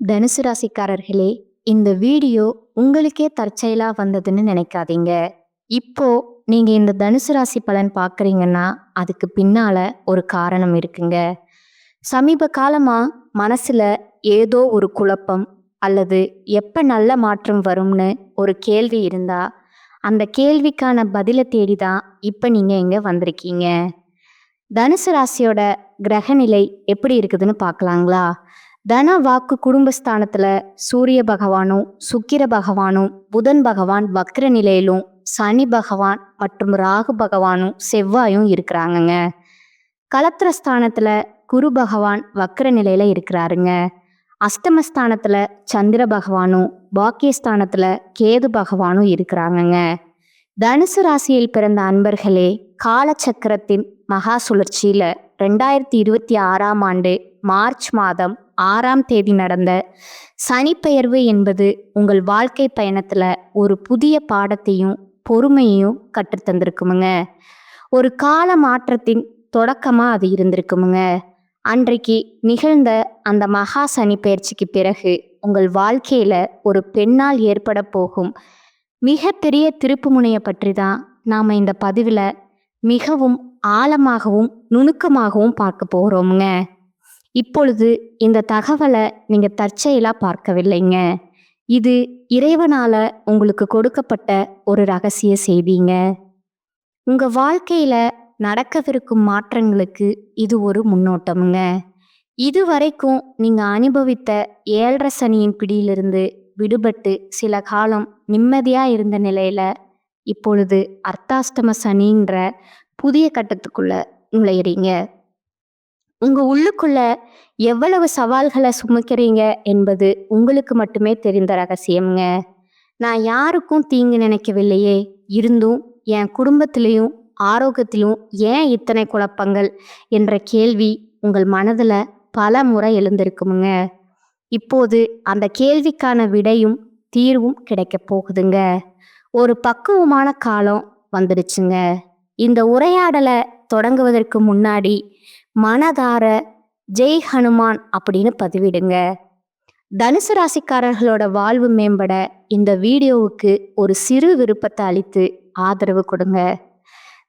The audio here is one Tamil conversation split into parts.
தனுசு ராசிக்காரர்களே, இந்த வீடியோ உங்களுக்கே தற்செயலா வந்ததுன்னு நினைக்காதீங்க. இப்போ நீங்க இந்த தனுசு ராசி பலன் பார்க்குறீங்கன்னா, அதுக்கு பின்னால ஒரு காரணம் இருக்குங்க. சமீப காலமா மனசுல ஏதோ ஒரு குழப்பம் அல்லது எப்ப நல்ல மாற்றம் வரும்னு ஒரு கேள்வி இருந்தா, அந்த கேள்விக்கான பதில தேடி தான் இப்ப நீங்க இங்க வந்திருக்கீங்க. தனுசு ராசியோட கிரகநிலை எப்படி இருக்குதுன்னு பார்க்கலாங்களா? தன வாக்கு குடும்பஸ்தானத்துல சூரிய பகவானும் சுக்கிர பகவானும் புதன் பகவான் வக்ர நிலையிலும் சனி பகவான் மற்றும் ராகு பகவானும் செவ்வாயும் இருக்கிறாங்கங்க. கலத்திரஸ்தானத்துல குரு பகவான் வக்ர நிலையில இருக்கிறாருங்க. அஷ்டமஸ்தானத்துல சந்திர பகவானும் பாக்கியஸ்தானத்துல கேது பகவானும் இருக்கிறாங்கங்க. தனுசு ராசியில் பிறந்த அன்பர்களே, காலச்சக்கரத்தின் மகா சுழற்சியில 2026ஆம் ஆண்டு மார்ச் மாதம் 6ஆம் தேதி நடந்த சனிப்பெயர்வு என்பது உங்கள் வாழ்க்கை பயணத்துல ஒரு புதிய பாடத்தையும் பொறுமையையும் கற்றுத்தந்திருக்குமுங்க. ஒரு கால மாற்றத்தின் தொடக்கமா அது இருந்திருக்குமுங்க. அன்றைக்கு நிகழ்ந்த அந்த மகா சனி பெயர்ச்சிக்கு பிறகு உங்கள் வாழ்க்கையில ஒரு பெண்ணால் ஏற்பட போகும் மிகப்பெரிய திருப்பு முனையை பற்றி தான் நாம இந்த பதிவில் மிகவும் ஆழமாகவும் நுணுக்கமாகவும் பார்க்க போகிறோமுங்க. இப்பொழுது இந்த தகவலை நீங்கள் தற்செயலாக பார்க்கவில்லைங்க. இது இறைவனால உங்களுக்கு கொடுக்கப்பட்ட ஒரு ரகசிய செய்திங்க. உங்கள் வாழ்க்கையில் நடக்கவிருக்கும் மாற்றங்களுக்கு இது ஒரு முன்னோட்டமுங்க. இதுவரைக்கும் நீங்கள் அனுபவித்த 7.5 சனியின் பிடியிலிருந்து விடுபட்டு சில காலம் நிம்மதியாக இருந்த நிலையில இப்பொழுது அர்த்தாஷ்டம சனின்ற புதிய கட்டத்துக்குள்ள நுழையிறீங்க. உங்க உள்ளுக்குள்ள எவ்வளவு சவால்களை சுமக்கிறீங்க என்பது உங்களுக்கு மட்டுமே தெரிந்த ரகசியம்ங்க. நான் யாருக்கும் தீங்கு நினைக்கவில்லையே, இருந்தும் என் குடும்பத்திலையும் ஆரோக்கியத்திலும் ஏன் இத்தனை குழப்பங்கள் என்ற கேள்வி உங்கள் மனதில் பல முறை எழுந்திருக்குமுங்க. இப்போது அந்த கேள்விக்கான விடையும் தீர்வும் கிடைக்க போகுதுங்க. ஒரு பக்குவமான காலம் வந்துடுச்சுங்க. இந்த உரையாடலை தொடங்குவதற்கு முன்னாடி மனதார ஜெய் ஹனுமான் அப்படின்னு பதிவிடுங்க. தனுசு ராசிக்காரர்களோட வாழ்வு மேம்பட இந்த வீடியோவுக்கு ஒரு சிறு விருப்பத்தை அளித்து ஆதரவு கொடுங்க.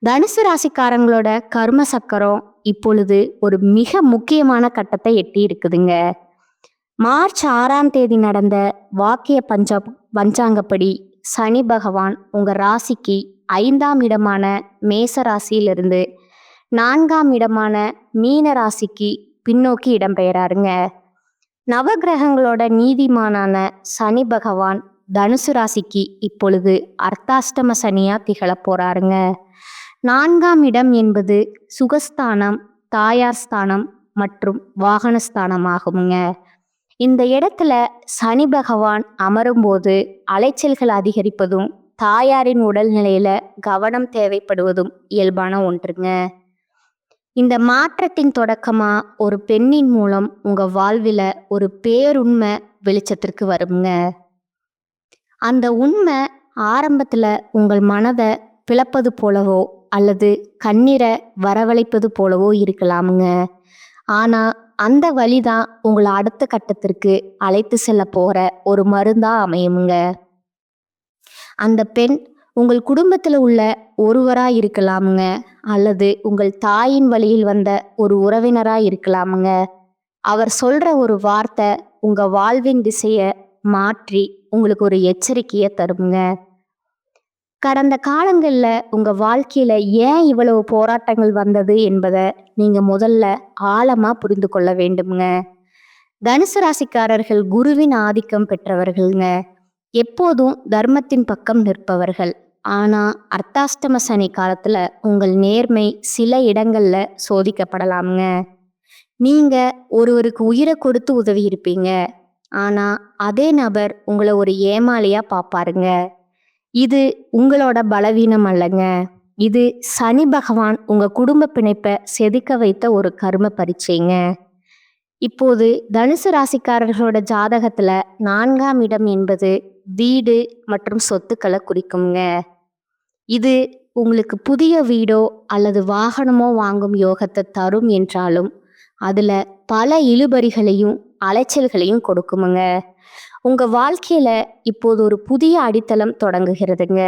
தனுசு ராசிக்காரங்களோட கர்ம சக்கரம் இப்பொழுது ஒரு மிக முக்கியமான கட்டத்தை எட்டி இருக்குதுங்க. மார்ச் 6ஆம் தேதி நடந்த வாக்கிய பஞ்சாங்கப்படி சனி பகவான் உங்க ராசிக்கு 5ஆம் இடமான மேச ராசியிலிருந்து 4ஆம் இடமான மீன ராசிக்கு பின்னோக்கி இடம்பெயராருங்க. நவகிரகங்களோட நீதிமானான சனி பகவான் தனுசு ராசிக்கு இப்பொழுது அர்த்தாஷ்டம சனியா திகழ போறாருங்க. 4ஆம் இடம் என்பது சுகஸ்தானம், தாயார் ஸ்தானம் மற்றும் வாகனஸ்தானம் ஆகுங்க. இந்த இடத்துல சனி பகவான் அமரும்போது அலைச்சல்கள் அதிகரிப்பதும் தாயாரின் உடல்நிலையில கவனம் தேவைப்படுவதும் இயல்பான ஒன்றுங்க. இந்த மாற்றத்தின் தொடக்கமா ஒரு பெண்ணின் மூலம் உங்க வாழ்வில ஒரு பேருண்மை வெளிச்சத்திற்கு வருங்க. அந்த உண்மை ஆரம்பத்துல உங்கள் மனதை பிளப்பது போலவோ அல்லது கண்ணீரை வரவழைப்பது போலவோ இருக்கலாமுங்க. ஆனா அந்த வழிதான் உங்களை அடுத்த கட்டத்திற்கு அழைத்து செல்ல போற ஒரு மருந்தா அமையுங்க. அந்த பெண் உங்கள் குடும்பத்துல உள்ள ஒருவரா இருக்கலாமுங்க, அல்லது உங்கள் தாயின் வழியில் வந்த ஒரு உறவினரா இருக்கலாமுங்க. அவர் சொல்ற ஒரு வார்த்தை உங்க வாழ்வின் திசைய மாற்றி உங்களுக்கு ஒரு எச்சரிக்கையை தருங்க. கடந்த காலங்களில் உங்கள் வாழ்க்கையில் ஏன் இவ்வளவு போராட்டங்கள் வந்தது என்பதை நீங்கள் முதல்ல ஆழமாக புரிந்து கொள்ள வேண்டுங்க. தனுசு ராசிக்காரர்கள் குருவின் ஆதிக்கம் பெற்றவர்கள்ங்க. எப்போதும் தர்மத்தின் பக்கம் நிற்பவர்கள். ஆனால் அர்த்தாஷ்டம சனி காலத்தில் உங்கள் நேர்மை சில இடங்களில் சோதிக்கப்படலாமுங்க. நீங்கள் ஒருவருக்கு உயிரை கொடுத்து உதவி இருப்பீங்க, ஆனால் அதே நபர் உங்களை ஒரு ஏமாளியாக பார்ப்பாருங்க. இது உங்களோட பலவீனம் அல்லங்க. இது சனி பகவான் உங்க குடும்ப பிணைப்பை செதுக்க வைத்த ஒரு கர்ம பரீட்சைங்க. இப்போது தனுசு ராசிக்காரர்களோட ஜாதகத்துல 4ஆம் இடம் என்பது வீடு மற்றும் சொத்துக்களை குறிக்குங்க. இது உங்களுக்கு புதிய வீடோ அல்லது வாகனமோ வாங்கும் யோகத்தை தரும் என்றாலும் அதுல பல இழுபறிகளையும் அலைச்சல்களையும் கொடுக்குமுங்க. உங்க வாழ்க்கையில இப்போது ஒரு புதிய அடித்தளம் தொடங்குகிறதுங்க.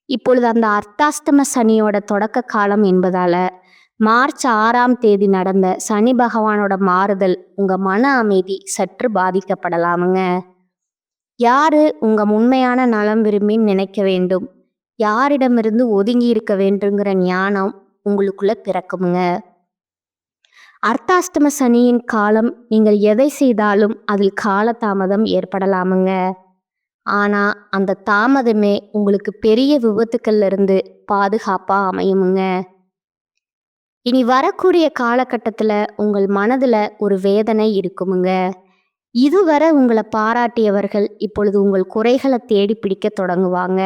இப்பொழுது அந்த அர்த்தாஷ்டம சனியோட தொடக்க காலம் என்பதால மார்ச் 6ஆம் தேதி நடந்த சனி பகவானோட மாறுதல் உங்க மன அமைதி சற்று பாதிக்கப்படலாமுங்க. யாரு உங்க உண்மையான நலம் விரும்பின்னு நினைக்க வேண்டும், யாரிடமிருந்து ஒதுங்கி இருக்க வேண்டுங்கிற ஞானம் உங்களுக்குள்ள பிறக்குமுங்க. அர்த்தாஷ்டம சனியின் காலம் நீங்கள் எதை செய்தாலும் அதில் காலதாமதம் ஏற்படலாமுங்க. ஆனா அந்த தாமதமே உங்களுக்கு பெரிய விபத்துக்கள்ல இருந்து பாதுகாப்பா அமையுமுங்க. இனி வரக்கூடிய காலகட்டத்துல உங்கள் மனதுல ஒரு வேதனை இருக்குமுங்க. இதுவரை உங்களை பாராட்டியவர்கள் இப்பொழுது உங்கள் குறைகளை தேடி பிடிக்க தொடங்குவாங்க.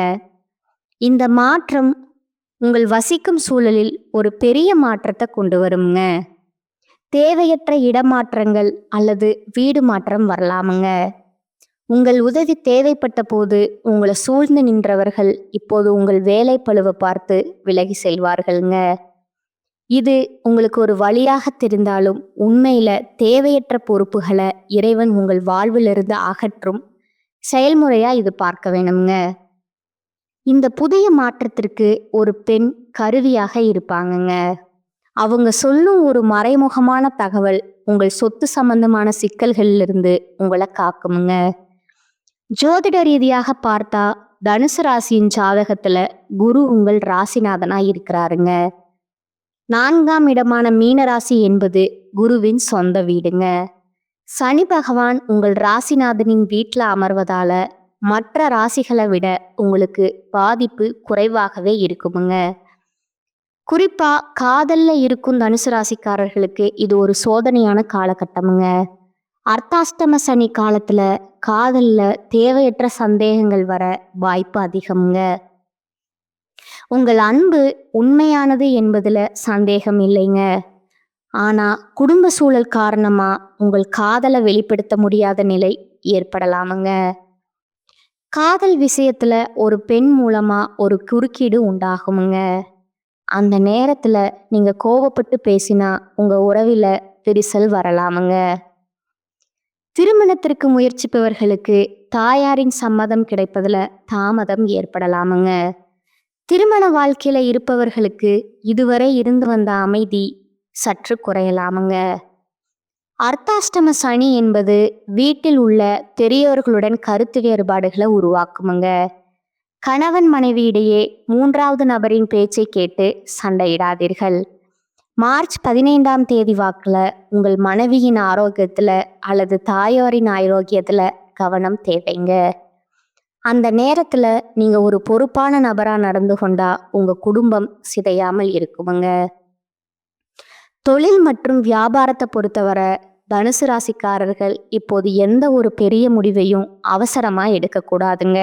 இந்த மாற்றம் உங்கள் வசிக்கும் சூழலில் ஒரு பெரிய மாற்றத்தை கொண்டு வருங்க. தேவையற்ற இடமாற்றங்கள் அல்லது வீடு மாற்றம் வரலாமுங்க. உங்கள் உதவி தேவைப்பட்ட போது உங்களை சூழ்ந்து நின்றவர்கள் இப்போது உங்கள் வேலை பளுவை பார்த்து விலகி செல்வார்கள்ங்க. இது உங்களுக்கு ஒரு வழியாக தெரிந்தாலும் உண்மையில தேவையற்ற பொறுப்புகளை இறைவன் உங்கள் வாழ்விலிருந்து அகற்றும் செயல்முறையா இது பார்க்க வேணுங்க. இந்த புதிய மாற்றத்திற்கு ஒரு பெண் கருவியாக இருப்பாங்கங்க. அவங்க சொல்லும் ஒரு மறைமுகமான தகவல் உங்கள் சொத்து சம்பந்தமான சிக்கல்களிலிருந்து உங்களை காக்குமுங்க. ஜோதிட ரீதியாக பார்த்தா தனுசு ராசியின் ஜாதகத்துல குரு உங்கள் ராசிநாதனா இருக்கிறாருங்க. 4ஆம் இடமான மீனராசி என்பது குருவின் சொந்த வீடுங்க. சனி பகவான் உங்கள் ராசிநாதனின் வீட்டில் அமர்வதால மற்ற ராசிகளை விட உங்களுக்கு பாதிப்பு குறைவாகவே இருக்குமுங்க. குறிப்பா காதல்ல இருக்கும் தனுசு ராசிக்காரர்களுக்கு இது ஒரு சோதனையான காலகட்டமுங்க. அர்த்தாஷ்டம சனி காலத்துல காதல்ல தேவையற்ற சந்தேகங்கள் வர வாய்ப்பு அதிகமுங்க. உங்கள் அன்பு உண்மையானது என்பதுல சந்தேகம் இல்லைங்க. ஆனா குடும்ப சூழல் காரணமா உங்கள் காதலை வெளிப்படுத்த முடியாத நிலை ஏற்படலாமுங்க. காதல் விஷயத்துல ஒரு பெண் மூலமா ஒரு குறுக்கீடு உண்டாகுமுங்க. அந்த நேரத்துல நீங்க கோபப்பட்டு பேசினா உங்க உறவில விரிசல் வரலாமுங்க. திருமணத்திற்கு முயற்சிப்பவர்களுக்கு தாயாரின் சம்மதம் கிடைப்பதுல தாமதம் ஏற்படலாமுங்க. திருமண வாழ்க்கையில இருப்பவர்களுக்கு இதுவரை இருந்து வந்த அமைதி சற்று குறையலாமுங்க. அர்த்தாஷ்டம சனி என்பது வீட்டில் உள்ள பெரியவர்களுடன் கருத்து வேறுபாடுகளை உருவாக்குமுங்க. கணவன் மனைவியிடையே 3வது நபரின் பேச்சை கேட்டு சண்டையிடாதீர்கள். மார்ச் 15ஆம் தேதி வாக்குல உங்கள் மனைவியின் ஆரோக்கியத்துல அல்லது தாயாரின் ஆரோக்கியத்துல கவனம் தேவைங்க. அந்த நேரத்துல நீங்க ஒரு பொறுப்பான நபரா நடந்து கொண்டா உங்க குடும்பம் சிதையாமல் இருக்குமுங்க. தொழில் மற்றும் வியாபாரத்தை பொறுத்தவரை தனுசு ராசிக்காரர்கள் இப்போது எந்த ஒரு பெரிய முடிவையும் அவசரமா எடுக்கக்கூடாதுங்க.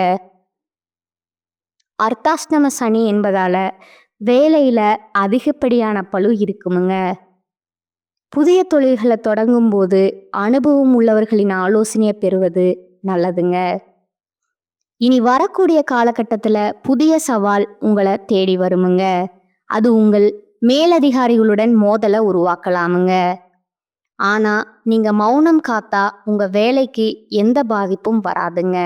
அர்த்தாஷ்டம சனி என்பதால வேலையில அதிகப்படியான பளு இருக்குமுங்க. புதிய தொழில்களை தொடங்கும் போது அனுபவம் உள்ளவர்களின் ஆலோசனையை பெறுவது நல்லதுங்க. இனி வரக்கூடிய காலகட்டத்துல புதிய சவால் உங்களை தேடி வருமுங்க. அது உங்கள் மேலதிகாரிகளுடன் மோதலை உருவாக்கலாமுங்க. ஆனா நீங்க மௌனம் காத்தா உங்க வேலைக்கு எந்த பாதிப்பும் வராதுங்க.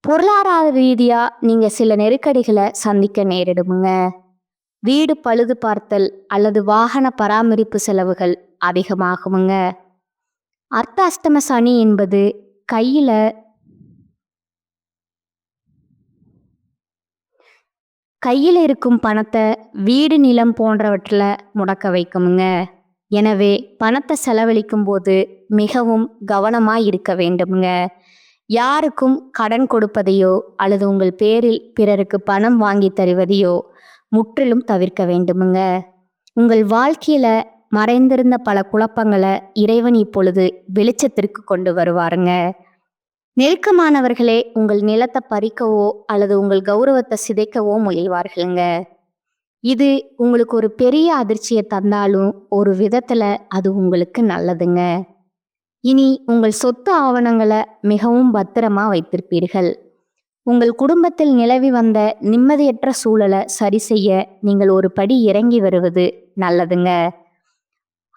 பொருளாதார ரீதியா நீங்க சில நெருக்கடிகளை சந்திக்க நேரிடுமுங்க. வீடு பழுது பார்த்தல் அல்லது வாகன பராமரிப்பு செலவுகள் அதிகமாகுமுங்க. அர்த்தாஷ்டம சனி என்பது கையில் இருக்கும் பணத்தை வீடு நிலம் போன்றவற்றில் முடக்க வைக்குமுங்க. எனவே பணத்தை செலவழிக்கும் போது மிகவும் கவனமாக இருக்க வேண்டுமுங்க. யாருக்கும் கடன் கொடுப்பதையோ அல்லது உங்கள் பேரில் பிறருக்கு பணம் வாங்கி தருவதையோ முற்றிலும் தவிர்க்க வேண்டுமுங்க. உங்கள் வாழ்க்கையில மறைந்திருந்த பல குழப்பங்களை இறைவன் இப்பொழுது வெளிச்சத்திற்கு கொண்டு வருவாருங்க. நெருக்கமானவர்களே உங்கள் நிலத்தை பறிக்கவோ அல்லது உங்கள் கௌரவத்தை சிதைக்கவோ முயல்வார்களுங்க. இது உங்களுக்கு ஒரு பெரிய அதிர்ச்சியை தந்தாலும் ஒரு விதத்துல அது உங்களுக்கு நல்லதுங்க. இனி உங்கள் சொத்து ஆவணங்களை மிகவும் பத்திரமா வைத்திருப்பீர்கள். உங்கள் குடும்பத்தில் நிலவி வந்த நிம்மதியற்ற சூழலை சரி செய்ய நீங்கள் ஒரு படி இறங்கி வருவது நல்லதுங்க.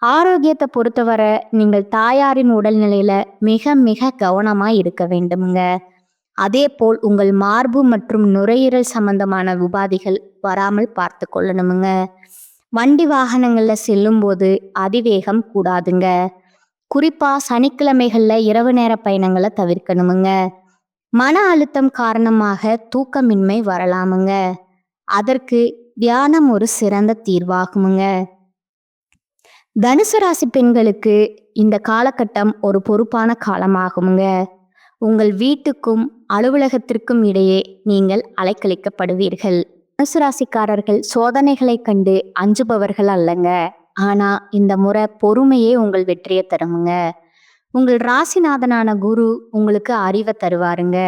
ஆரோக்கியத்தை பொறுத்தவரை நீங்கள் தாயாரின் உடல்நிலையில மிக மிக கவனமா இருக்க வேண்டுமுங்க. அதேபோல் உங்கள் மார்பு மற்றும் நுரையீரல் சம்பந்தமான உபாதைகள் வராமல் பார்த்து கொள்ளணுமுங்க. வண்டி வாகனங்கள்ல செல்லும்போது அதிவேகம் கூடாதுங்க. குறிப்பா சனிக்கிழமைகள்ல இரவு நேர பயணங்களை தவிர்க்கணுமுங்க. மன அழுத்தம் காரணமாக தூக்கமின்மை வரலாமுங்க. அதற்கு தியானம் ஒரு சிறந்த தீர்வாகுமுங்க. தனுசு ராசி பெண்களுக்கு இந்த காலகட்டம் ஒரு பொறுப்பான காலமாகுமுங்க. உங்கள் வீட்டுக்கும் அலுவலகத்திற்கும் இடையே நீங்கள் அலைக்கழிக்கப்படுவீர்கள். தனுசு ராசிக்காரர்கள் சோதனைகளை கண்டு அஞ்சுபவர்கள் அல்லங்க. ஆனா இந்த முறை பொறுமையே உங்கள் வெற்றியை தருமுங்க. உங்கள் ராசிநாதனான குரு உங்களுக்கு அறிவை தருவாருங்க.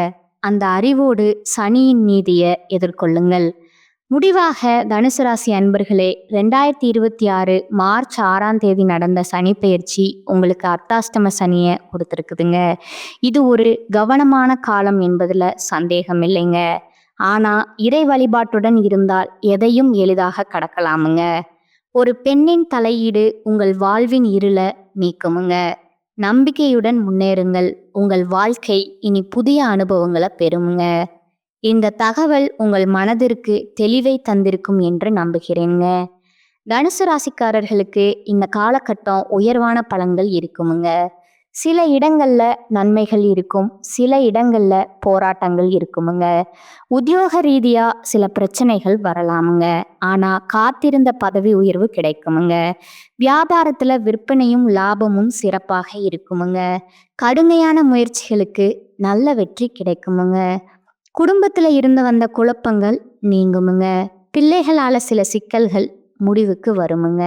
அந்த அறிவோடு சனியின் நீதியை எதிர்கொள்ளுங்கள். முடிவாக தனுசு ராசி அன்பர்களே, 2026 மார்ச் 6ஆம் தேதி நடந்த சனி பெயர்ச்சி உங்களுக்கு அர்த்தாஷ்டம சனியை கொடுத்துருக்குதுங்க. இது ஒரு கவனமான காலம் என்பதுல சந்தேகம் இல்லைங்க. ஆனா இறை வழிபாட்டுடன் இருந்தால் எதையும் எளிதாக கடக்கலாமுங்க. ஒரு பெண்ணின் தலையீடு உங்கள் வாழ்வின் இருளை நீக்குமுங்க. நம்பிக்கையுடன் முன்னேறுங்கள். உங்கள் வாழ்க்கை இனி புதிய அனுபவங்களை பெறுமுங்க. இந்த தகவல் உங்கள் மனதிற்கு தெளிவை தந்திருக்கும் என்று நம்புகிறேங்க. தனுசு ராசிக்காரர்களுக்கு இந்த காலகட்டம் உயர்வான பலன்கள் இருக்குமுங்க. சில இடங்கள்ல நன்மைகள் இருக்கும், சில இடங்கள்ல போராட்டங்கள் இருக்குமுங்க. உத்தியோக ரீதியா சில பிரச்சனைகள் வரலாமுங்க. ஆனா காத்திருந்த பதவி உயர்வு கிடைக்குமுங்க. வியாபாரத்துல விற்பனையும் லாபமும் சிறப்பாக இருக்குமுங்க. கடுமையான முயற்சிகளுக்கு நல்ல வெற்றி கிடைக்குமுங்க. குடும்பத்துல இருந்து வந்த குழப்பங்கள் நீங்குமுங்க. பிள்ளைகளால சில சிக்கல்கள் முடிவுக்கு வருமுங்க.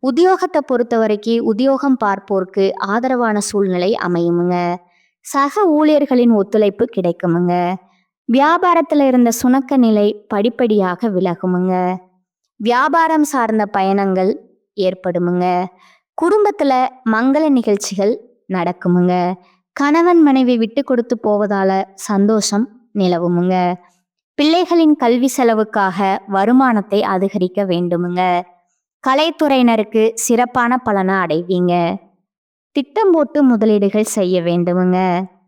உத்தியோகத்தை பொறுத்த வரைக்கும் உத்தியோகம் பார்ப்போருக்கு ஆதரவான சூழ்நிலை அமையுமுங்க. சக ஊழியர்களின் ஒத்துழைப்பு கிடைக்குமுங்க. வியாபாரத்துல இருந்த சுணக்க நிலை படிப்படியாக விலகுமுங்க. வியாபாரம் சார்ந்த பயணங்கள் ஏற்படுமுங்க. குடும்பத்துல மங்கள நிகழ்ச்சிகள் நடக்குமுங்க. கணவன் மனைவி விட்டு கொடுத்து போவதால சந்தோஷம் நிலவுமுங்க. பிள்ளைகளின் கல்வி செலவுக்காக வருமானத்தை அதிகரிக்க வேண்டுமுங்க. கலைத்துறையினருக்கு சிறப்பான பலனை அடைவீங்க. திட்டம் போட்டு முதலீடுகள் செய்ய வேண்டுமுங்க.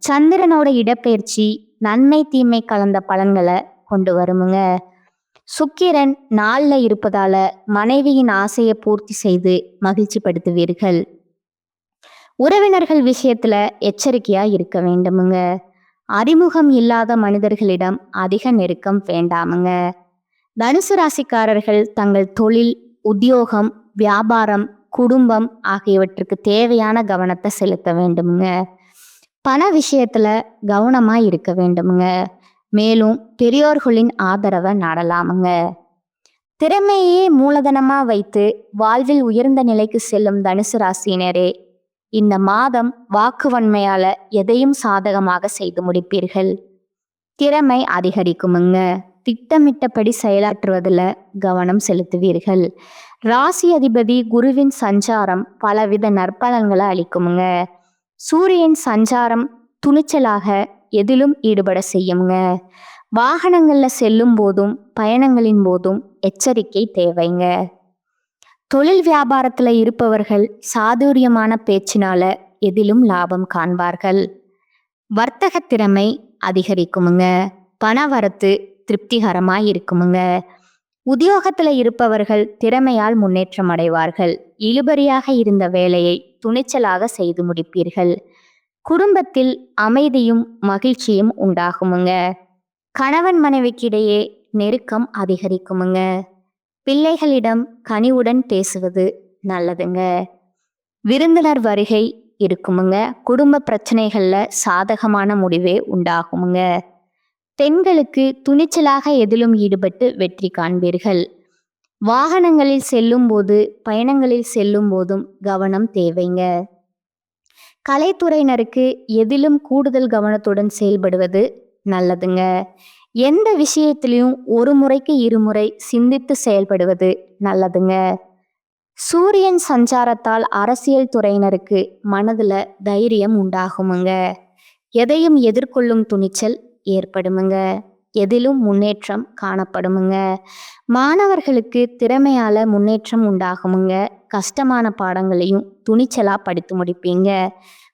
சந்திரனோட இடப்பெயர்ச்சி நன்மை தீமை கலந்த பலன்களை கொண்டு வருமுங்க. சுக்கிரன் நாள்ல இருப்பதால மனைவியின் ஆசையை பூர்த்தி செய்து மகிழ்ச்சி படுத்துவீர்கள். உறவினர்கள் விஷயத்துல எச்சரிக்கையா இருக்க வேண்டுமுங்க. அறிமுகம் இல்லாத மனிதர்களிடம் அதிக நெருக்கம் வேண்டாமுங்க. தனுசு ராசிக்காரர்கள் தங்கள் தொழில், உத்தியோகம், வியாபாரம், குடும்பம் ஆகியவற்றுக்கு தேவையான கவனத்தை செலுத்த வேண்டுமுங்க. பண விஷயத்துல கவனமா இருக்க வேண்டுமுங்க. மேலும் பெரியோர்களின் ஆதரவை நாடலாமுங்க. திறமையே மூலதனமா வைத்து வாழ்வில் உயர்ந்த நிலைக்கு செல்லும் தனுசு ராசியினரே, இந்த மாதம் வாக்குவன்மையால எதையும் சாதகமாக செய்து முடிப்பீர்கள். திறமை அதிகரிக்குமுங்க. திட்டமிட்டபடி செயலாற்றுவதில் கவனம் செலுத்துவீர்கள். ராசி அதிபதி குருவின் சஞ்சாரம் பலவித நற்பலன்களை அளிக்குமுங்க. சூரியன் சஞ்சாரம் துணிச்சலாக எதிலும் ஈடுபட செய்யுங்க. வாகனங்கள்ல செல்லும் போதும் பயணங்களின் போதும் எச்சரிக்கை தேவைங்க. தொழில் வியாபாரத்துல இருப்பவர்கள் சாதுரியமான பேச்சினால எதிலும் லாபம் காண்பார்கள். வர்த்தக திறமை அதிகரிக்குமுங்க. பணவரத்து திருப்திகரமாய் இருக்குமுங்க. உத்தியோகத்துல இருப்பவர்கள் திறமையால் முன்னேற்றம் அடைவார்கள். இழுபறியாக இருந்த வேலையை துணிச்சலாக செய்து முடிப்பீர்கள். குடும்பத்தில் அமைதியும் மகிழ்ச்சியும் உண்டாகுமுங்க. கணவன் மனைவிக்கிடையே நெருக்கம் அதிகரிக்குமுங்க. பிள்ளைகளிடம் கனிவுடன் பேசுவது நல்லதுங்க. விருந்தினர் வருகை இருக்குமுங்க. குடும்ப பிரச்சனைகள்ல சாதகமான முடிவே உண்டாகுமுங்க. பெண்களுக்கு துணிச்சலாக எதிலும் ஈடுபட்டு வெற்றி காண்பீர்கள். வாகனங்களில் செல்லும் போது பயணங்களில் செல்லும் போதும் கவனம் தேவைங்க. கலைத்துறையினருக்கு எதிலும் கூடுதல் கவனத்துடன் செயல்படுவது நல்லதுங்க. எந்த விஷயத்திலையும் ஒரு முறைக்கு இருமுறை சிந்தித்து செயல்படுவது நல்லதுங்க. சூரியன் சஞ்சாரத்தால் அரசியல் துறையினருக்கு மனதுல தைரியம் உண்டாகுமுங்க. எதையும் எதிர்கொள்ளும் துணிச்சல் ஏற்படுமுங்க. எதிலும் முன்னேற்றம் காணப்படுமுங்க. மாணவர்களுக்கு திறமையால முன்னேற்றம் உண்டாகுமுங்க. கஷ்டமான பாடங்களையும் துணிச்சலா படித்து முடிப்பீங்க.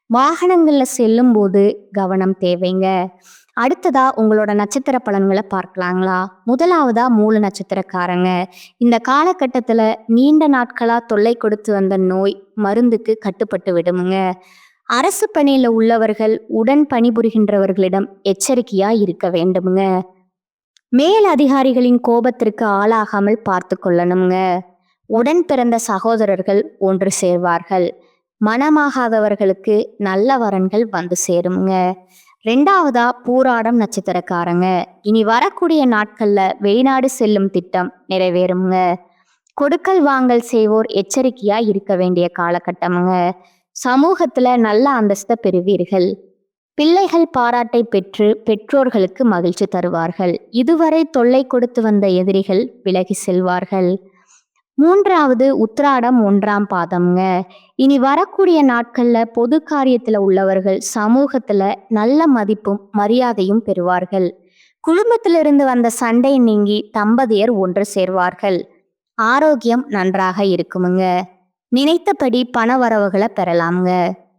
வாகனங்கள்ல செல்லும்போது கவனம் தேவைங்க. அடுத்ததா உங்களோட நட்சத்திர பலன்களை பார்க்கலாங்களா? முதலாவதா மூல நட்சத்திரக்காரங்க. இந்த காலகட்டத்துல நீண்ட நாட்களா தொல்லை கொடுத்து வந்த நோய் மருந்துக்கு கட்டுப்பட்டு விடுமுங்க. அரசு பணியில உள்ளவர்கள் உடன் பணிபுரிகின்றவர்களிடம் எச்சரிக்கையா இருக்க வேண்டுமுங்க. மேல் அதிகாரிகளின் கோபத்திற்கு ஆளாகாமல் பார்த்து கொள்ளணுங்க. உடன் பிறந்த சகோதரர்கள் ஒன்று சேர்வார்கள். மனமாகாதவர்களுக்கு நல்ல வரன்கள் வந்து சேருங்க. ரெண்டாவதா பூராடம் நட்சத்திரக்காரங்க. இனி வரக்கூடிய நாட்கள்ல வெளிநாடு செல்லும் திட்டம் நிறைவேறுங்க. கொடுக்கல் வாங்கல் செய்வோர் எச்சரிக்கையா இருக்க வேண்டிய காலகட்டமுங்க. சமூகத்துல நல்ல அந்தஸ்தை பெறுவீர்கள். பிள்ளைகள் பாராட்டை பெற்று பெற்றோர்களுக்கு மகிழ்ச்சி தருவார்கள். இதுவரை தொல்லை கொடுத்து வந்த எதிரிகள் விலகி செல்வார்கள். மூன்றாவது உத்திராடம் 1ஆம் பாதம்ங்க. இனி வரக்கூடிய நாட்கள்ல பொது காரியத்துல உள்ளவர்கள் சமூகத்துல நல்ல மதிப்பும் மரியாதையும் பெறுவார்கள். குடும்பத்திலிருந்து வந்த சண்டை நீங்கி தம்பதியர் ஒன்று சேர்வார்கள். ஆரோக்கியம் நன்றாக இருக்குமுங்க. நினைத்தபடி பண வரவுகளை பெறலாமுங்க.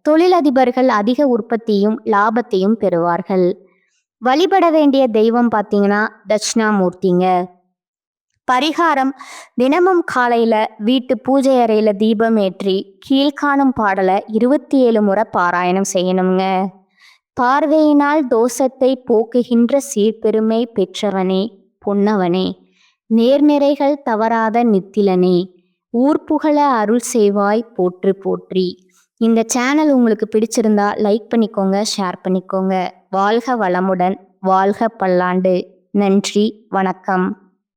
தொழிலதிபர்கள் அதிக உற்பத்தியும் லாபத்தையும் பெறுவார்கள். வழிபட வேண்டிய தெய்வம் பார்த்தீங்கன்னா தட்சிணாமூர்த்திங்க. பரிகாரம்: தினமும் காலையில வீட்டு பூஜை அறையில தீபம் ஏற்றி கீழ்காணும் பாடலை 27 முறை பாராயணம் செய்யணுங்க. பார்வையினால் தோஷத்தை போக்குகின்ற சீர்பெருமை பெற்றவனே, பொன்னவனே, நேர்நிறைகள் தவறாத நித்திலனே, ஊர்புகழ அருள் செய்வாய் போற்று போற்றி. இந்த சேனல் உங்களுக்கு பிடிச்சிருந்தா லைக் பண்ணிக்கோங்க, ஷேர் பண்ணிக்கோங்க. வாழ்க வளமுடன், வாழ்க பல்லாண்டு. நன்றி, வணக்கம்.